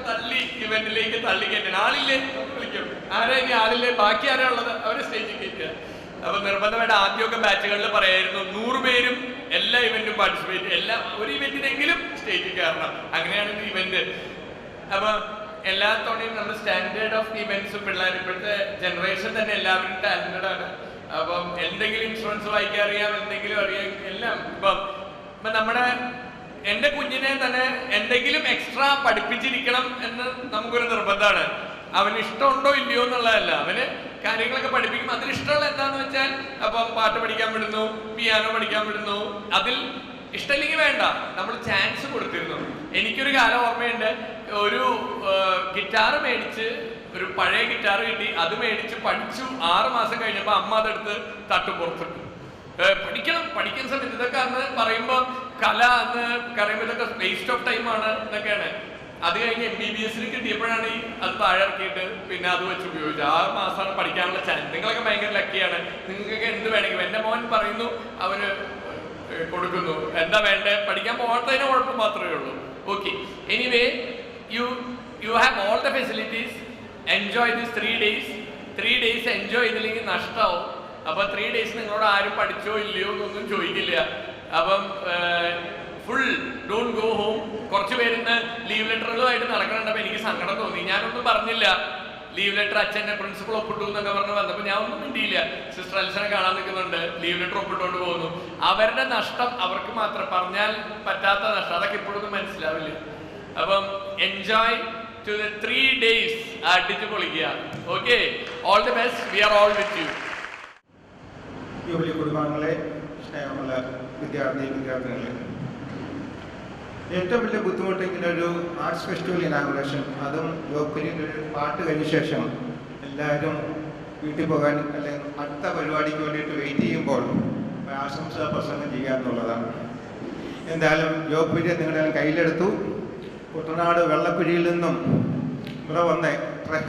ഇവന്റിലേക്ക് തള്ളി കയറ്റാൻ ആളില്ലേ വിളിക്കും. ആരാ ഇനി ആളില്ലേ, ബാക്കി ആരാ ഉള്ളത് അവര് സ്റ്റേജിൽ കയറ്റുക. അപ്പൊ നിർബന്ധമായിട്ട് ആദ്യമൊക്കെ ബാച്ചുകളിൽ പറയായിരുന്നു 100 പേരും എല്ലാ ഇവന്റും പാർട്ടിസിപ്പേറ്റ്, ഒരു ഇവന്റിനെങ്കിലും സ്റ്റേജിൽ കയറണം. അങ്ങനെയാണ് ഇവന്റ്. അപ്പൊ എല്ലാ തവണയും നമ്മുടെ സ്റ്റാൻഡേർഡ് ഓഫ് ഇവന്റ്സും പിള്ളേർ ഇപ്പോഴത്തെ ജനറേഷൻ തന്നെ എല്ലാവരും ടാലന്റഡ് ആണ്. അപ്പം എന്തെങ്കിലും ഇൻഷുറൻസ് വായിക്കാൻ അറിയാം, എന്തെങ്കിലും അറിയാം, എല്ലാം. ഇപ്പം എൻ്റെ കുഞ്ഞിനെ തന്നെ എന്തെങ്കിലും എക്സ്ട്രാ പഠിപ്പിച്ചിരിക്കണം എന്ന് നമുക്കൊരു നിർബന്ധമാണ്. അവന് ഇഷ്ടമുണ്ടോ ഇല്ലയോ എന്നുള്ളതല്ല, അവന് കാര്യങ്ങളൊക്കെ പഠിപ്പിക്കും. അതിൽ ഇഷ്ടമുള്ള എന്താന്ന് വെച്ചാൽ അപ്പം പാട്ട് പഠിക്കാൻ വിടുന്നു, പിയാനോ പഠിക്കാൻ വിടുന്നു. അതിൽ ഇഷ്ടമില്ലെങ്കിൽ വേണ്ട, നമ്മൾ ചാൻസ് കൊടുത്തിരുന്നു. എനിക്കൊരു കാലം ഓർമ്മയുണ്ട്, ഒരു ഗിറ്റാർ മേടിച്ച്, ഒരു പഴയ ഗിറ്റാർ കിട്ടി, അത് മേടിച്ച് പഠിച്ചു. 6 മാസം കഴിഞ്ഞപ്പോൾ അമ്മ അതെടുത്ത് തട്ടുപുറത്തിട്ടു. പഠിക്കുന്ന സമയത്ത് ഇതൊക്കെ അന്ന് പറയുമ്പോൾ കല എന്ന് പറയുമ്പോൾ ഇതൊക്കെ വേസ്റ്റ് ഓഫ് ടൈം ആണ് എന്നൊക്കെയാണ്. അത് കഴിഞ്ഞ് MBBS കിട്ടിയപ്പോഴാണ് അത് താഴെ ഇറക്കിയിട്ട് പിന്നെ അത് വെച്ച് ഉപയോഗിച്ചത്. 6 മാസമാണ് പഠിക്കാനുള്ള ചാൻസ്. നിങ്ങളൊക്കെ ഭയങ്കര ലക്കിയാണ്, നിങ്ങൾക്കൊക്കെ എന്ത് വേണമെങ്കിലും. എൻ്റെ മോൻ പറയുന്നു അവന് കൊടുക്കുന്നു, എന്താ വേണ്ടേ, പഠിക്കാൻ പോകാത്തതിന് കുഴപ്പം മാത്രമേ ഉള്ളൂ. Okay, anyway you have all the facilities. Enjoy this 3 days. 3 days enjoy ചെയ്തില്ലെങ്കിൽ നഷ്ടമാവും. അപ്പൊ 3 days നിങ്ങളോട് ആരും പഠിച്ചോ ഇല്ലയോ എന്നൊന്നും ചോദിക്കില്ല. അപ്പം ഫുൾ ഡോണ്ട് ഗോ ഹോം. കുറച്ച് പേരിന്ന് ലീവ് ലെറ്ററുകളുമായിട്ട് നടക്കണുണ്ടപ്പോൾ എനിക്ക് സങ്കടം തോന്നി. ഞാനൊന്നും പറഞ്ഞില്ല. ലീവ് ലെറ്റർ അച്ഛൻ്റെ പ്രിൻസിപ്പൾ ഒപ്പിട്ടു എന്നൊക്കെ പറഞ്ഞ് വന്നപ്പോൾ ഞാൻ ഒന്നും മിണ്ടിയില്ല. സിസ്റ്റർ അൽസനെ കാണാൻ നിൽക്കുന്നുണ്ട്, ലീവ് ലെറ്റർ ഒപ്പിട്ടുകൊണ്ട് പോകുന്നു. അവരുടെ നഷ്ടം അവർക്ക് മാത്രം, പറഞ്ഞാൽ പറ്റാത്ത നഷ്ടം. അതൊക്കെ ഇപ്പോഴൊന്നും മനസ്സിലാവില്ല. അപ്പം എൻജോയ് ടു ദ 3 days. അടിച്ചു പൊളിക്കുക. Okay, all the best. We are all with you. യുവലി കുടുംബാംഗങ്ങളെ, സ്നേഹമുള്ള വിദ്യാർത്ഥികളെ, ഏറ്റവും വലിയ ബുദ്ധിമുട്ട് ഇങ്ങനെ ഒരു ആർട്സ് ഫെസ്റ്റിവൽ ഇനാഗുറേഷൻ, അതും ലോക്കരിയിൽ ഒരു പാട്ട് കഴിഞ്ഞ ശേഷം എല്ലാവരും വീട്ടിൽ പോകാൻ അല്ലെങ്കിൽ അടുത്ത പരിപാടിക്ക് വേണ്ടിയിട്ട് വെയിറ്റ് ചെയ്യുമ്പോൾ ആശംസാ പ്രസംഗം ചെയ്യുക എന്നുള്ളതാണ്. എന്തായാലും ജോബ് നിങ്ങളുടെ കയ്യിലെടുത്തു. കുട്ടനാട് വെള്ളക്കുഴിയിൽ നിന്നും ഇവിടെ വന്ന്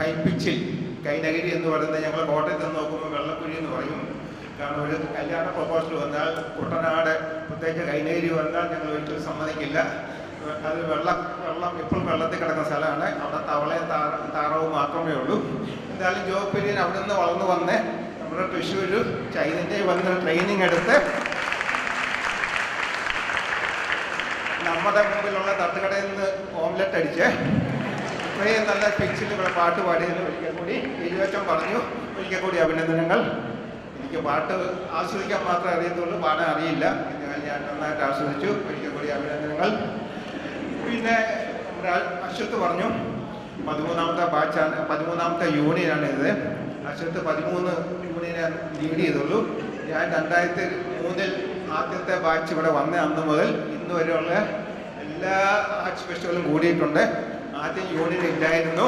ഹൈ പിച്ചിൽ കൈനഗരി എന്ന് പറയുന്നത്, ഞങ്ങൾ കോട്ടയത്ത് നിന്ന് നോക്കുമ്പോൾ വെള്ളക്കുഴി എന്ന് പറയും. കാരണം ഒരു കല്യാണ പ്രപ്പോസൽ വന്നാൽ കുട്ടനാട് പ്രത്യേകിച്ച് കൈനേരി വന്നാൽ ഞങ്ങൾ ഒരിക്കലും സമ്മതിക്കില്ല. അത് വെള്ളം ഇപ്പോഴും വെള്ളത്തിൽ കിടക്കുന്ന സ്ഥലമാണ്. അവിടെ തവളയും താറാവും മാത്രമേ ഉള്ളൂ. എന്തായാലും ജോബ് പീരിയഡ് അവിടെ നിന്ന് വളർന്നു വന്ന് നമ്മുടെ തൃശ്ശൂർ ചൈതന്യ വന്ന് ട്രെയിനിങ് എടുത്ത് നമ്മുടെ മുമ്പിലുള്ള തട്ടുകടയിൽ നിന്ന് ഓംലെറ്റ് അടിച്ച് ഇത്രയും നല്ല പിച്ചിൽ ഇവിടെ പാട്ട് പാടിയതിന് ഒരിക്കൽ കൂടി ഇരുവച്ചം പറഞ്ഞു. ഒരിക്കൽ കൂടി അഭിനന്ദനങ്ങൾ. എനിക്ക് പാട്ട് ആസ്വദിക്കാൻ മാത്രമേ അറിയത്തുള്ളൂ, പാടാൻ അറിയില്ല. എന്നാൽ ഞാൻ നന്നായിട്ട് ആസ്വദിച്ചു. ഒരിക്കൽ കൂടി അഭിനന്ദനങ്ങൾ. പിന്നെ നമ്മുടെ അശ്വത്ത് പറഞ്ഞു 13ാമത്തെ ബാച്ചാണ്, 13ാമത്തെ യൂണിയനാണ് ഇത്. അശ്വത്ത് 13 യൂണിയനെ ലീഡ് ചെയ്തുള്ളൂ. ഞാൻ 2003 ആദ്യത്തെ ബാച്ച് ഇവിടെ വന്ന അന്ന് മുതൽ ഇന്ന് വരെയുള്ള എല്ലാ ആർട്സ് ഫെസ്റ്റിവലും കൂടിയിട്ടുണ്ട്. ആദ്യം യൂണിയൻ ഇല്ലായിരുന്നു.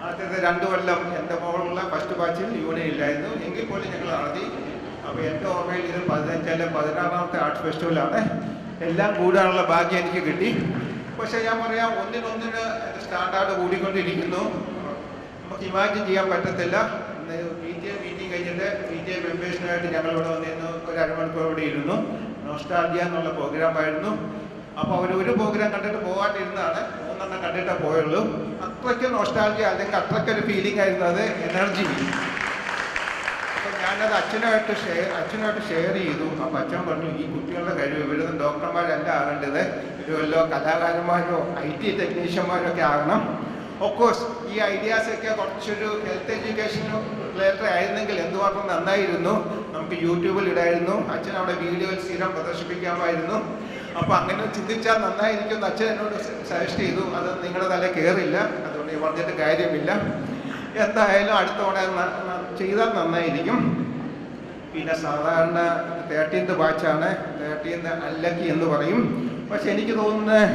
ആദ്യത്തെ 2 കൊല്ലം എൻ്റെ മോളുള്ള ഫസ്റ്റ് ബാച്ചിൽ യൂണിയൻ ഇല്ലായിരുന്നു. എങ്കിൽ പോലും ഞങ്ങൾ നടത്തി. അപ്പോൾ എൻ്റെ ഓർമ്മയിൽ ഇത് 15 16ാമത്തെ ആർട്സ് ഫെസ്റ്റിവലാണ്. എല്ലാം കൂടാനുള്ള ഭാഗ്യം എനിക്ക് കിട്ടി. പക്ഷേ ഞാൻ പറയാം, ഒന്നിനൊന്നിന് സ്റ്റാൻഡേർഡ് കൂടിക്കൊണ്ടിരിക്കുന്നു. നമുക്ക് ഇമാജിൻ ചെയ്യാൻ പറ്റത്തില്ല. PTA മീറ്റിംഗ് കഴിഞ്ഞിട്ട് PTA മെമ്പേഴ്സിനായിട്ട് ഞങ്ങളിവിടെ വന്നിരുന്നു. ഒരു അരമണിക്കൂർ ഇവിടെ ഇരുന്നു. നോസ്റ്റാൾജിയ എന്നുള്ള പ്രോഗ്രാമായിരുന്നു. അപ്പോൾ അവർ ഒരു പ്രോഗ്രാം കണ്ടിട്ട് പോകാണ്ടിരുന്നതാണ്. 3 എണ്ണം കണ്ടിട്ടേ പോയുള്ളൂ. അത്രയ്ക്ക് നോസ്റ്റാൾജിയ അല്ലെങ്കിൽ അത്രയ്ക്കൊരു ഫീലിംഗ് ആയിരുന്നു. അത് എനർജി. അപ്പോൾ ഞാനത് അച്ഛനുമായിട്ട് ഷെയർ ചെയ്തു. അപ്പോൾ അച്ഛൻ പറഞ്ഞു, ഈ കുട്ടികളുടെ കഴിവ് ഇവരൊന്നും ഡോക്ടർമാരല്ല ആകേണ്ടത്, ഒരു വല്ലോ കലാകാരന്മാരോ IT ടെക്നീഷ്യന്മാരോ ഒക്കെ ആകണം. ഓഫ്കോഴ്സ് ഈ ഐഡിയാസൊക്കെ കുറച്ചൊരു ഹെൽത്ത് എഡ്യൂക്കേഷൻ റിലേറ്റഡ് ആയിരുന്നെങ്കിൽ എന്തുമാത്രം നന്നായിരുന്നു. നമുക്ക് യൂട്യൂബിൽ ഇടായിരുന്നു. അച്ഛൻ അവിടെ വീഡിയോയിൽ സ്ഥിരം പ്രദർശിപ്പിക്കാമായിരുന്നു. അപ്പോൾ അങ്ങനെ ചിന്തിച്ചാൽ നന്നായിരിക്കും. അച്ഛൻ എന്നോട് സജസ്റ്റ് ചെയ്തു. അത് നിങ്ങളുടെ തല കയറില്ല, അതുകൊണ്ട് പറഞ്ഞിട്ട് കാര്യമില്ല. എന്തായാലും അടുത്ത തവണ ചെയ്താൽ നന്നായിരിക്കും. പിന്നെ സാധാരണ 13th ബാച്ചാണ്. 13th അൺലക്കി എന്ന് പറയും. പക്ഷെ എനിക്ക് തോന്നുന്നത്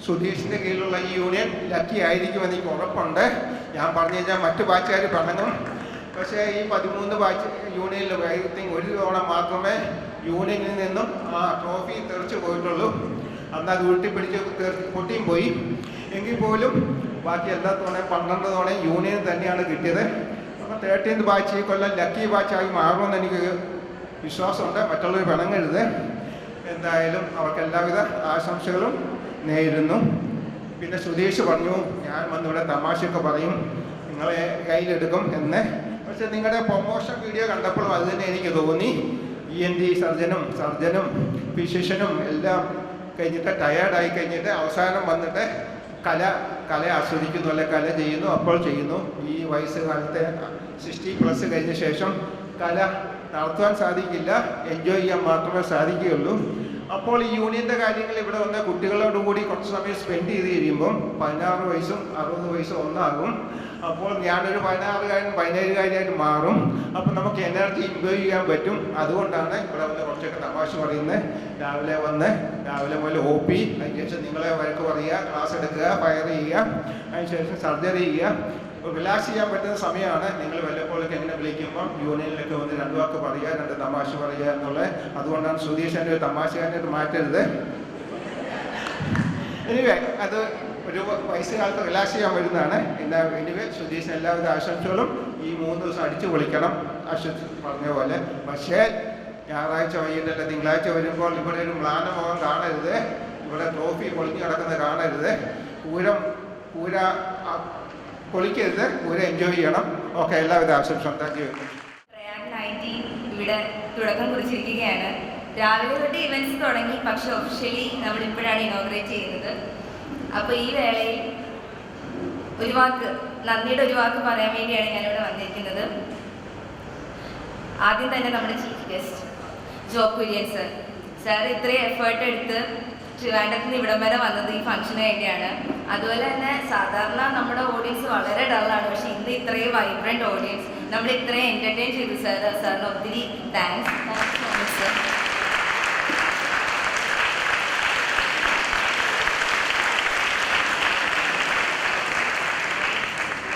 സുധീഷിൻ്റെ കീഴിലുള്ള ഈ യൂണിയൻ ലക്കി ആയിരിക്കുമെന്ന് എനിക്ക് ഉറപ്പുണ്ട്. ഞാൻ പറഞ്ഞു കഴിഞ്ഞാൽ മറ്റു ബാച്ചുകാർ പണങ്ങും. പക്ഷേ ഈ 13 ബാച്ച് യൂണിയനിൽ ഐ തിങ്ക് ഒരു തവണ മാത്രമേ യൂണിയനിൽ നിന്നും ആ ട്രോഫി തെറിച്ച് പോയിട്ടുള്ളൂ. അന്ന് അത് ഉരുട്ടിപ്പിടിച്ച് പൊട്ടിയും പോയി. എങ്കിൽ പോലും ബാക്കി എല്ലാ തവണയും 12 തവണയും യൂണിയൻ തന്നെയാണ് കിട്ടിയത്. അപ്പോൾ 13th ബാച്ച് ഈ കൊല്ലം ലക്കി ബാച്ചായി മാറുമെന്ന് എനിക്ക് വിശ്വാസമുണ്ട്. മറ്റുള്ളവർ പിണങ്ങരുത്. എന്തായാലും അവർക്ക് എല്ലാവിധ ആശംസകളും നേരുന്നു. പിന്നെ സുധീഷ് പറഞ്ഞു, ഞാൻ വന്നിവിടെ തമാശയൊക്കെ പറയും, നിങ്ങളെ കയ്യിലെടുക്കും എന്ന്. പക്ഷെ നിങ്ങളുടെ പ്രൊമോഷൻ വീഡിയോ കണ്ടപ്പോഴും അത് തന്നെ എനിക്ക് തോന്നി. ENT സർജനും ഫിസിഷ്യനും എല്ലാം കഴിഞ്ഞിട്ട് ടയേർഡായി കഴിഞ്ഞിട്ട് അവസാനം വന്നിട്ട് കല ആസ്വദിക്കുന്നു, അല്ലെ കല ചെയ്യുന്നു. അപ്പോൾ ചെയ്യുന്നു. ഈ വയസ്സുകാലത്തെ 60+ കഴിഞ്ഞ ശേഷം കല നടത്തുവാൻ സാധിക്കില്ല, എൻജോയ് ചെയ്യാൻ മാത്രമേ സാധിക്കുകയുള്ളൂ. അപ്പോൾ ഈ യൂണിയൻ്റെ കാര്യങ്ങൾ ഇവിടെ വന്ന കുട്ടികളോടുകൂടി കുറച്ച് സമയം സ്പെൻഡ് ചെയ്ത് കഴിയുമ്പം 16 വയസ്സും 60 വയസ്സും ഒന്നാകും. അപ്പോൾ ഞാനൊരു 17-കാരിയായിട്ട് മാറും. അപ്പം നമുക്ക് എനർജി ഇമ്പ്രൂവ് ചെയ്യാൻ പറ്റും. അതുകൊണ്ടാണ് ഇവിടെ വന്ന് കുറച്ചൊക്കെ തമാശ പറയുന്നത്. രാവിലെ മുതൽ OP, അതിനുശേഷം നിങ്ങളെ വഴക്ക് പറയുക, ക്ലാസ് എടുക്കുക, ഫയർ ചെയ്യുക, അതിനുശേഷം സർജറി ചെയ്യുക. റിലാക്സ് ചെയ്യാൻ പറ്റുന്ന സമയമാണ്. നിങ്ങൾ വല്ലപ്പോഴൊക്കെ എങ്ങനെ വിളിക്കുമ്പം യൂണിയനിലൊക്കെ വന്ന് 2 വാക്ക് പറയുക, 2 തമാശ പറയുക എന്നുള്ളത്. അതുകൊണ്ടാണ് സുധീഷൻ്റെ ഒരു തമാശക്കാരനായിട്ട് മാറ്റരുത്. എനിവേ അത് ഒരു വയസ്സുകാലത്ത് റിലാക്സ് ചെയ്യാൻ വരുന്നതാണ്. എനിവേ സുധീഷിന് എല്ലാവിധ ആശംസകളും. ഈ 3 ദിവസം അടിച്ചു പൊളിക്കണം, അശ്വത് പറഞ്ഞ പോലെ. പക്ഷേ ഞായറാഴ്ച വൈകിട്ടല്ല തിങ്കളാഴ്ച വരുമ്പോൾ ഇവിടെ ഒരു മ്ലാനമുഖം കാണരുത്. ഇവിടെ ട്രോഫി പൊളിഞ്ഞു കിടക്കുന്നത് കാണരുത്. പൂര പൊളിക്കരുത്, പൂര എൻജോയ് ചെയ്യണം. ഓക്കെ, എല്ലാവിധ ആശംസകളും. Thank you. പ്രയാഗ് 19 ഇവിടെ തുടക്കം കുറിച്ചിരിക്കുകയാണ്. രാവിലെ തൊട്ട് ഇവൻറ്റ്സ് തുടങ്ങി, പക്ഷെ ഒഫീഷ്യലി നമ്മളിപ്പോഴാണ് ഇനോഗ്രേറ്റ് ചെയ്യുന്നത്. അപ്പോൾ ഈ വേളയിൽ നന്ദിയുടെ ഒരു വാക്ക് പറയാൻ വേണ്ടിയാണ് ഞാനിവിടെ വന്നിരിക്കുന്നത്. ആദ്യം തന്നെ നമ്മുടെ chief guest job Kurian sir ഇത്രയും എഫേർട്ട് എടുത്ത് ട്രിവാൻഡ്രത്തിൽ നിന്ന് ഇവിടം വരെ വന്നത് ഈ ഫംഗ്ഷന് വേണ്ടിയാണ്. അതുപോലെ തന്നെ സാധാരണ നമ്മുടെ ഓഡിയൻസ് വളരെ ഡള്ളാണ്, പക്ഷെ ഇന്ന് ഇത്രയും വൈബ്രൻറ്റ് ഓഡിയൻസ് നമ്മൾ ഇത്രയും എൻ്റർടൈൻ ചെയ്തു സാറിന് ഒത്തിരി താങ്ക്സ് സോ മച്ച് സർ.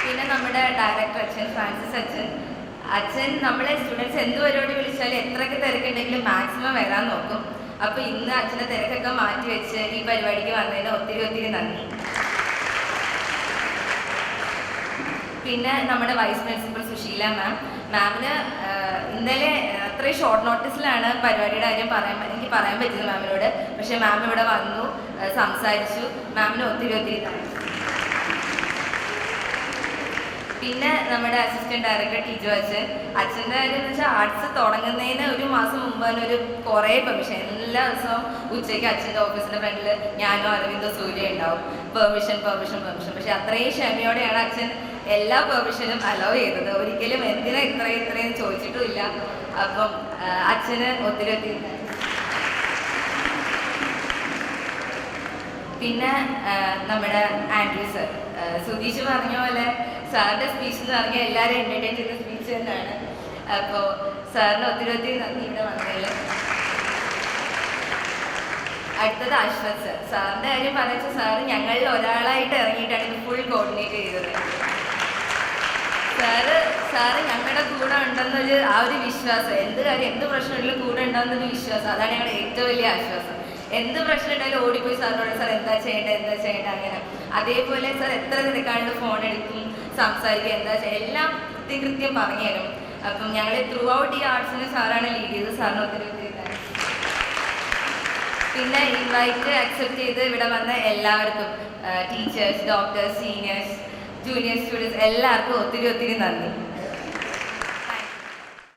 പിന്നെ നമ്മുടെ ഡയറക്ടർ ഫ്രാൻസിസ് അച്ഛൻ നമ്മളെ സ്റ്റുഡൻസ് എന്ത് പരിപാടി വിളിച്ചാലും എത്രയൊക്കെ തിരക്കുണ്ടെങ്കിലും മാക്സിമം വരാൻ നോക്കും. അപ്പോൾ ഇന്ന് അച്ഛൻ്റെ തിരക്കൊക്കെ മാറ്റി വെച്ച് ഈ പരിപാടിക്ക് വന്നതിന് ഒത്തിരി നന്ദി. പിന്നെ നമ്മുടെ വൈസ് പ്രിൻസിപ്പൽ സുശീല മാമിന് ഇന്നലെ അത്രയും ഷോർട്ട് നോട്ടീസിലാണ് പരിപാടിയുടെ കാര്യം എനിക്ക് പറയാൻ പറ്റുന്നത് മാമിനോട്. പക്ഷേ മാം ഇവിടെ വന്നു, സംസാരിച്ചു. മാമിന് ഒത്തിരി ഒത്തിരി താങ്ക്സ്. പിന്നെ നമ്മുടെ അസിസ്റ്റന്റ് ഡയറക്ടർ ടീച്ചർ അച്ഛൻ്റെ കാര്യം എന്ന് വെച്ചാൽ ആർട്സ് തുടങ്ങുന്നതിന് ഒരു മാസം മുമ്പ് തന്നെ ഒരു കുറേ പെർമിഷൻ, എല്ലാ ദിവസവും ഉച്ചയ്ക്ക് അച്ഛൻ്റെ ഓഫീസിൻ്റെ ഫ്രണ്ടിൽ ഞാനോ അരവിന്ദോ സൂര്യ ഉണ്ടാവും. പെർമിഷൻ. പക്ഷെ അത്രയും ക്ഷമയോടെയാണ് അച്ഛൻ എല്ലാ പെർമിഷനും അലോ ചെയ്തത്. ഒരിക്കലും എന്തിനാ ഇത്രയും ചോദിച്ചിട്ടുമില്ല. അപ്പം അച്ഛന് ഒത്തിരി ഒത്തിരി. പിന്നെ നമ്മുടെ ആൻഡ്രൂ സർ, സുധീഷ് പറഞ്ഞ പോലെ സാറിൻ്റെ സ്പീച്ച് എന്ന് പറഞ്ഞാൽ എല്ലാവരും എൻ്റർടൈൻ ചെയ്ത സ്പീച്ച് തന്നെയാണ്. അപ്പോൾ സാറിന് ഒത്തിരി നന്ദി ഇവിടെ വന്നതിൽ. അടുത്തത് അശ്വത് സർ. സാറിൻ്റെ കാര്യം പറഞ്ഞാൽ സാറ് ഞങ്ങളിൽ ഒരാളായിട്ട് ഇറങ്ങിയിട്ടാണ് ഇത് ഫുൾ കോർഡിനേറ്റ് ചെയ്തത്. സാറ് ഞങ്ങളുടെ കൂടെ ഉണ്ടെന്നൊരു ആ ഒരു വിശ്വാസം, എന്ത് കാര്യം എന്ത് പ്രശ്നമുണ്ടെങ്കിലും കൂടെ ഉണ്ടാകുന്നൊരു വിശ്വാസം, അതാണ് ഞങ്ങളുടെ ഏറ്റവും വലിയ ആശ്വാസം. എന്ത് പ്രശ്നം ഉണ്ടായാലും ഓടിപ്പോയി സാറിനോട് സാർ എന്താ ചെയ്യേണ്ടത് അങ്ങനെ. അതേപോലെ സാർ എത്ര തിരക്കാണ്ട് ഫോൺ എടുക്കും, സംസാരിക്കുക, എന്താ ചെയ്യുക, എല്ലാം കൃത്യം പറഞ്ഞു തരും. അപ്പം ഞങ്ങൾ ത്രൂ ഔട്ട് ഈ ആർട്സിന് സാറാണ് ലീഡ് ചെയ്തത്. സാറിന് ഒത്തിരി പിന്നെ ഇൻവൈറ്റ് അക്സെപ്റ്റ് ചെയ്ത് ഇവിടെ വന്ന എല്ലാവർക്കും, teachers, doctors, seniors, junior students എല്ലാവർക്കും ഒത്തിരി നന്ദി.